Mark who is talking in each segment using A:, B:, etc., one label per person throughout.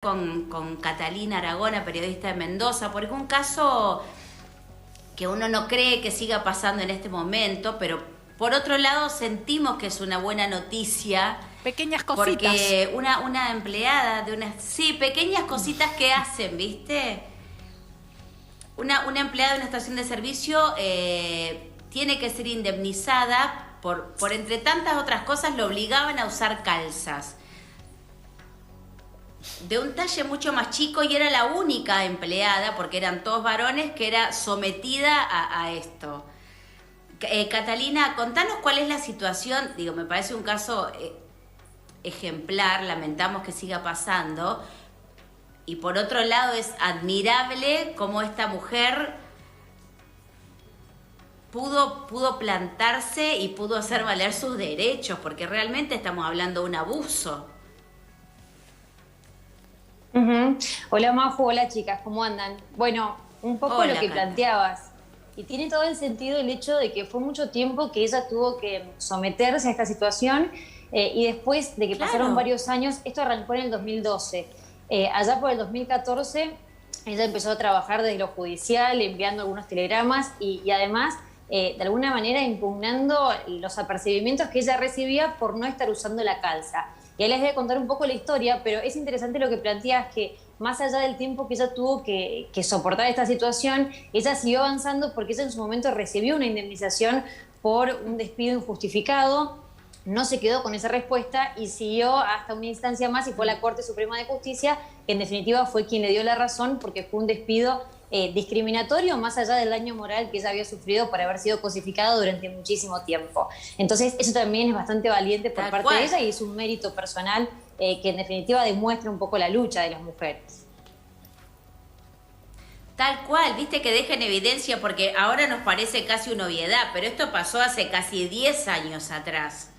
A: con Catalina Aragona, periodista de Mendoza, porque es un caso que uno no cree que siga pasando en este momento, pero por otro lado sentimos que es una buena noticia.
B: Pequeñas cositas.
A: Porque una empleada de unas... Sí, pequeñas cositas que hacen, ¿viste? Una empleada de una estación de servicio tiene que ser indemnizada por entre tantas otras cosas, lo obligaban a usar calzas de un talle mucho más chico y era la única empleada, porque eran todos varones, que era sometida a esto. Catalina, contanos cuál es la situación. Digo, me parece un caso ejemplar, lamentamos que siga pasando. Y por otro lado es admirable cómo esta mujer pudo plantarse y pudo hacer valer sus derechos, porque realmente estamos hablando de un abuso.
C: Hola Majo, hola chicas, ¿cómo andan? Bueno, un poco
A: Hola,
C: lo que
A: Cata.
C: planteabas. Y tiene todo el sentido el hecho de que fue mucho tiempo que ella tuvo que someterse a esta situación y después de que pasaron varios años, esto arrancó en el 2012. Allá por el 2014 ella empezó a trabajar desde lo judicial, enviando algunos telegramas y además de alguna manera impugnando los apercibimientos que ella recibía por no estar usando la calza. Y ahí les voy a contar un poco la historia, pero es interesante lo que planteas, que más allá del tiempo que ella tuvo que soportar esta situación, ella siguió avanzando porque ella en su momento recibió una indemnización por un despido injustificado, no se quedó con esa respuesta y siguió hasta una instancia más y fue la Corte Suprema de Justicia, que en definitiva fue quien le dio la razón porque fue un despido discriminatorio más allá del daño moral que ella había sufrido por haber sido cosificada durante muchísimo tiempo. Entonces eso también es bastante valiente por parte de ella y es un mérito personal que en definitiva demuestra un poco la lucha de las mujeres.
A: Tal cual, viste que deja en evidencia, porque ahora nos parece casi una obviedad, pero esto pasó hace casi 10 años atrás.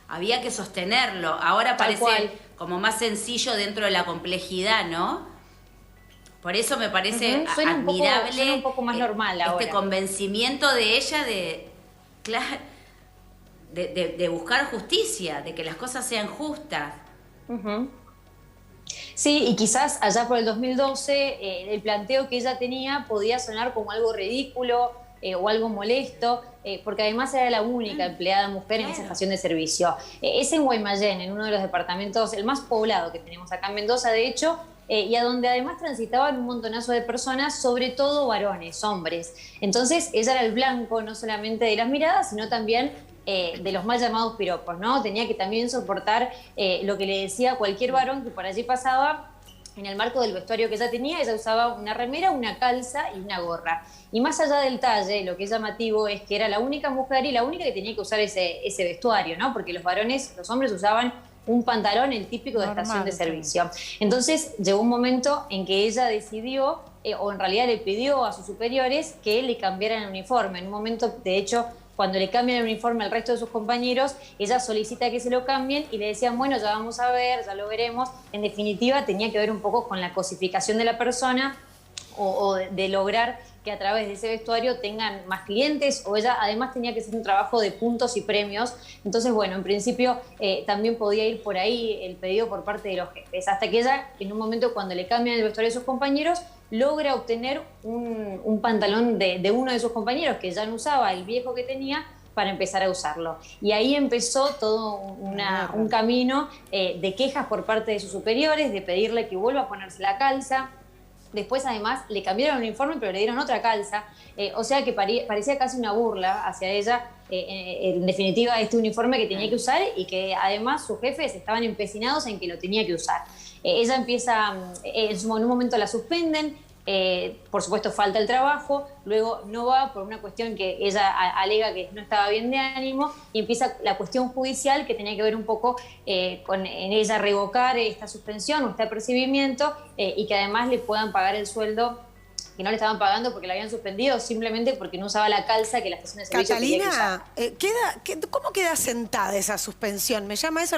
A: Había que sostenerlo, ahora parece como más sencillo dentro de la complejidad, ¿no? Por eso me parece admirable
C: suena un poco más normal ahora.
A: Este convencimiento de ella de buscar justicia, de que las cosas sean justas.
C: Sí, y quizás allá por el 2012 el planteo que ella tenía podía sonar como algo ridículo o algo molesto, porque además era la única empleada mujer en esa estación de servicio. Es en Guaymallén, en uno de los departamentos, el más poblado que tenemos acá en Mendoza, de hecho, y a donde además transitaban un montonazo de personas, sobre todo varones, hombres. Entonces ella era el blanco no solamente de las miradas, sino también de los mal llamados piropos, ¿no? Tenía que también soportar lo que le decía cualquier varón que por allí pasaba. En el marco del vestuario que ella tenía, ella usaba una remera, una calza y una gorra. Y más allá del talle, lo que es llamativo es que era la única mujer y la única que tenía que usar ese vestuario, ¿no? Porque los varones, los hombres usaban un pantalón, el típico de estación de servicio. Entonces llegó un momento en que ella decidió, o en realidad le pidió a sus superiores que le cambiaran el uniforme. En un momento, de hecho, cuando le cambian el uniforme al resto de sus compañeros, ella solicita que se lo cambien y le decían, bueno, ya vamos a ver, ya lo veremos. En definitiva, tenía que ver un poco con la cosificación de la persona o de lograr que a través de ese vestuario tengan más clientes, o ella además tenía que ser un trabajo de puntos y premios. Entonces, bueno, en principio también podía ir por ahí el pedido por parte de los jefes, hasta que ella, en un momento cuando le cambian el vestuario a sus compañeros, logra obtener un pantalón de uno de sus compañeros que ya no usaba, el viejo que tenía, para empezar a usarlo. Y ahí empezó todo un camino de quejas por parte de sus superiores, de pedirle que vuelva a ponerse la calza. Después, además, le cambiaron el uniforme, pero le dieron otra calza. O sea que parecía casi una burla hacia ella, en definitiva, este uniforme que tenía que usar y que además sus jefes estaban empecinados en que lo tenía que usar. Ella empieza, en un momento la suspenden, por supuesto falta el trabajo, luego no va por una cuestión que ella alega que no estaba bien de ánimo, y empieza la cuestión judicial que tenía que ver un poco con en ella revocar esta suspensión o este apercibimiento y que además le puedan pagar el sueldo que no le estaban pagando porque la habían suspendido simplemente porque no usaba la calza que la estación de servicio tenía que usar.
B: Catalina, ¿cómo queda sentada esa suspensión? Me llama eso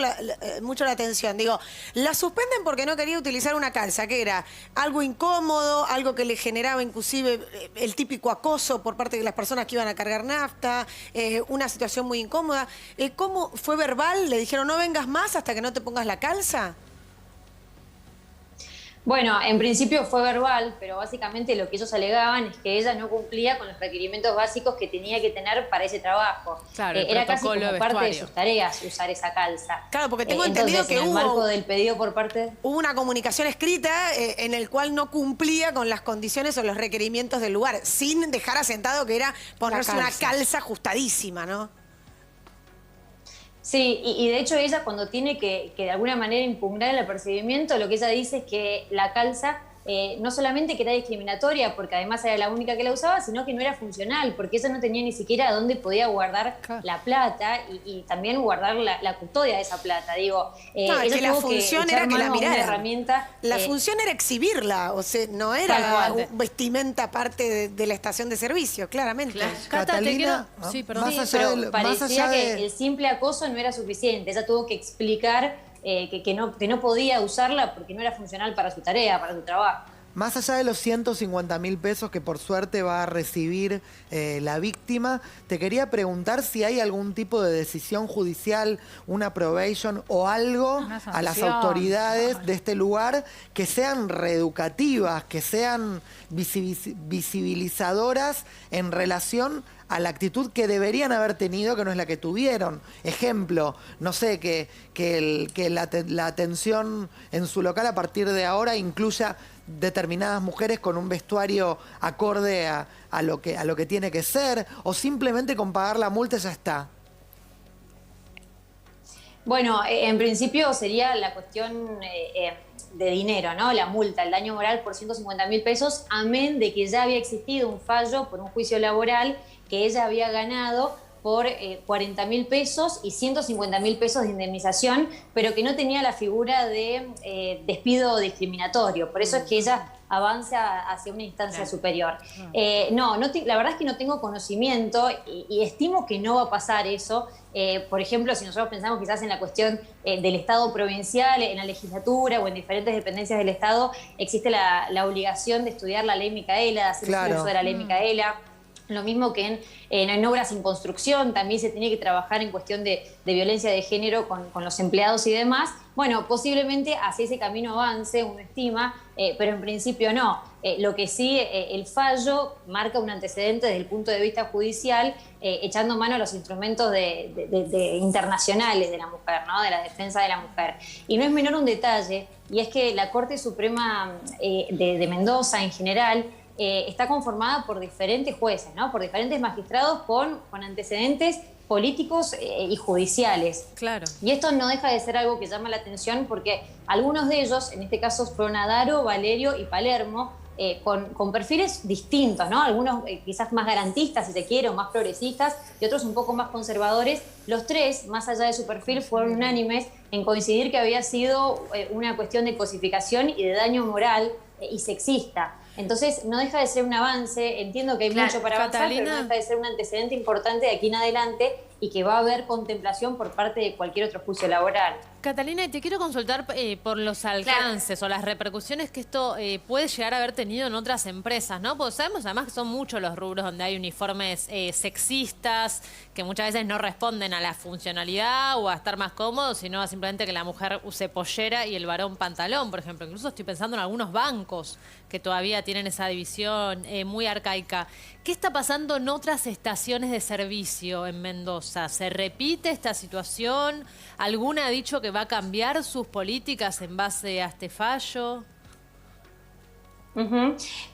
B: mucho la atención. Digo, la suspenden porque no quería utilizar una calza, que era algo incómodo, algo que le generaba inclusive el típico acoso por parte de las personas que iban a cargar nafta, una situación muy incómoda. ¿Cómo fue verbal? ¿Le dijeron no vengas más hasta que no te pongas la calza?
C: Bueno, en principio fue verbal, pero básicamente lo que ellos alegaban es que ella no cumplía con los requerimientos básicos que tenía que tener para ese trabajo.
D: Claro,
C: Era casi como
D: de
C: parte de
D: vestuario.
C: sus tareas usar esa calza.
B: Claro, porque tengo entendido que
C: en el marco del pedido por parte...
B: hubo una comunicación escrita en el cual no cumplía con las condiciones o los requerimientos del lugar, sin dejar asentado que era ponerse una calza ajustadísima, ¿no?
C: Sí, y de hecho ella cuando tiene que de alguna manera impugnar el apercibimiento, lo que ella dice es que la calza no solamente que era discriminatoria, porque además era la única que la usaba, sino que no era funcional, porque ella no tenía ni siquiera dónde podía guardar la plata y también guardar la custodia de esa plata. Digo,
B: No, es
C: ella
B: que la
C: tuvo
B: función
C: echar
B: era que la
C: mano a una
B: mirara.
C: herramienta.
B: La función era exhibirla, o sea, no era un vestimenta parte de la estación de servicio, claramente.
A: Claro.
D: Cata,
E: Catalina,
D: te quiero... Sí, perdón.
E: más
C: Sí,
E: allá
C: pero
E: de lo- más
C: parecía
E: allá
C: que
E: de-
C: el simple acoso no era suficiente. Ella tuvo que explicar que no podía usarla porque no era funcional para su tarea, para su trabajo.
E: Más allá de los 150.000 pesos que por suerte va a recibir la víctima, te quería preguntar si hay algún tipo de decisión judicial, una probation o algo
D: Una
E: a las
D: sanción.
E: autoridades de este lugar que sean reeducativas, que sean visibilizadoras en relación a la actitud que deberían haber tenido, que no es la que tuvieron. Ejemplo, no sé, que la atención en su local a partir de ahora incluya determinadas mujeres con un vestuario acorde a lo que tiene que ser, o simplemente con pagar la multa ya está.
C: Bueno, en principio sería la cuestión de dinero, ¿no? La multa, el daño moral por 150.000 pesos, amén de que ya había existido un fallo por un juicio laboral que ella había ganado por 40.000 pesos y 150.000 pesos de indemnización, pero que no tenía la figura de despido discriminatorio. Por eso es que ella avanza hacia una instancia superior. La verdad es que no tengo conocimiento y estimo que no va a pasar eso. Por ejemplo, si nosotros pensamos quizás en la cuestión del Estado provincial, en la legislatura o en diferentes dependencias del Estado, existe la obligación de estudiar la ley Micaela, de hacer un curso de la ley Micaela. Lo mismo que en obras en construcción, también se tiene que trabajar en cuestión de violencia de género con los empleados y demás. Bueno, posiblemente hacia ese camino avance, uno estima, pero en principio no. Lo que sí, el fallo marca un antecedente desde el punto de vista judicial, echando mano a los instrumentos internacionales de la mujer, ¿no? De la defensa de la mujer. Y no es menor un detalle, y es que la Corte Suprema de Mendoza en general está conformada por diferentes jueces, ¿no? Por diferentes magistrados con antecedentes políticos y judiciales.
D: Claro.
C: Y esto no deja de ser algo que llama la atención porque algunos de ellos, en este caso fueron Adaro, Valerio y Palermo, con perfiles distintos, ¿no? Algunos quizás más garantistas, si se quiere, o más progresistas, y otros un poco más conservadores. Los tres, más allá de su perfil, fueron unánimes en coincidir que había sido una cuestión de cosificación y de daño moral y sexista. Entonces, no deja de ser un avance, entiendo que hay mucho para avanzar,
D: Catalina,
C: pero no deja de ser un antecedente importante de aquí en adelante y que va a haber contemplación por parte de cualquier otro juicio laboral.
D: Catalina, y te quiero consultar por los alcances o las repercusiones que esto puede llegar a haber tenido en otras empresas, ¿no? Porque sabemos además que son muchos los rubros donde hay uniformes sexistas que muchas veces no responden a la funcionalidad o a estar más cómodos, sino a simplemente que la mujer use pollera y el varón pantalón, por ejemplo. Incluso estoy pensando en algunos bancos que todavía tienen esa división muy arcaica. ¿Qué está pasando en otras estaciones de servicio en Mendoza? ¿Se repite esta situación? ¿Alguna ha dicho que va a cambiar sus políticas en base a este fallo?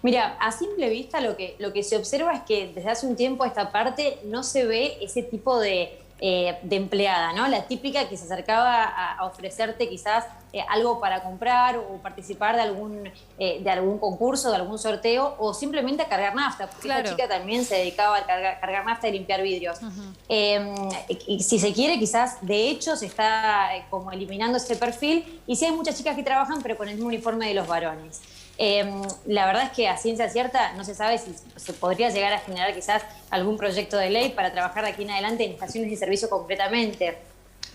C: Mira, a simple vista lo que se observa es que desde hace un tiempo a esta parte no se ve ese tipo de empleada, ¿no? La típica que se acercaba a ofrecerte quizás algo para comprar o participar de algún concurso, de algún sorteo o simplemente a cargar nafta, porque esta chica también se dedicaba a cargar nafta y limpiar vidrios. Y si se quiere, quizás de hecho se está como eliminando ese perfil y sí hay muchas chicas que trabajan pero con el mismo uniforme de los varones. La verdad es que a ciencia cierta no se sabe si se podría llegar a generar quizás algún proyecto de ley para trabajar de aquí en adelante en estaciones de servicio concretamente.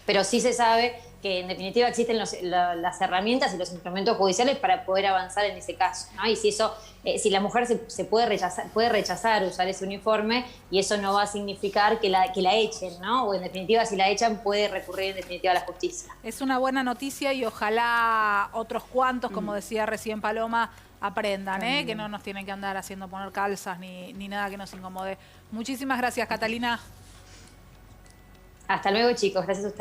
C: pero sí se sabe que en definitiva existen las herramientas y los instrumentos judiciales para poder avanzar en ese caso, ¿no? Y si eso, si la mujer se puede rechazar usar ese uniforme, y eso no va a significar que la echen, ¿no? O en definitiva, si la echan, puede recurrir en definitiva a la justicia.
F: Es una buena noticia y ojalá otros cuantos, como decía recién Paloma, aprendan, que no nos tienen que andar haciendo poner calzas ni nada que nos incomode. Muchísimas gracias, Catalina.
C: Hasta luego, chicos. Gracias a ustedes.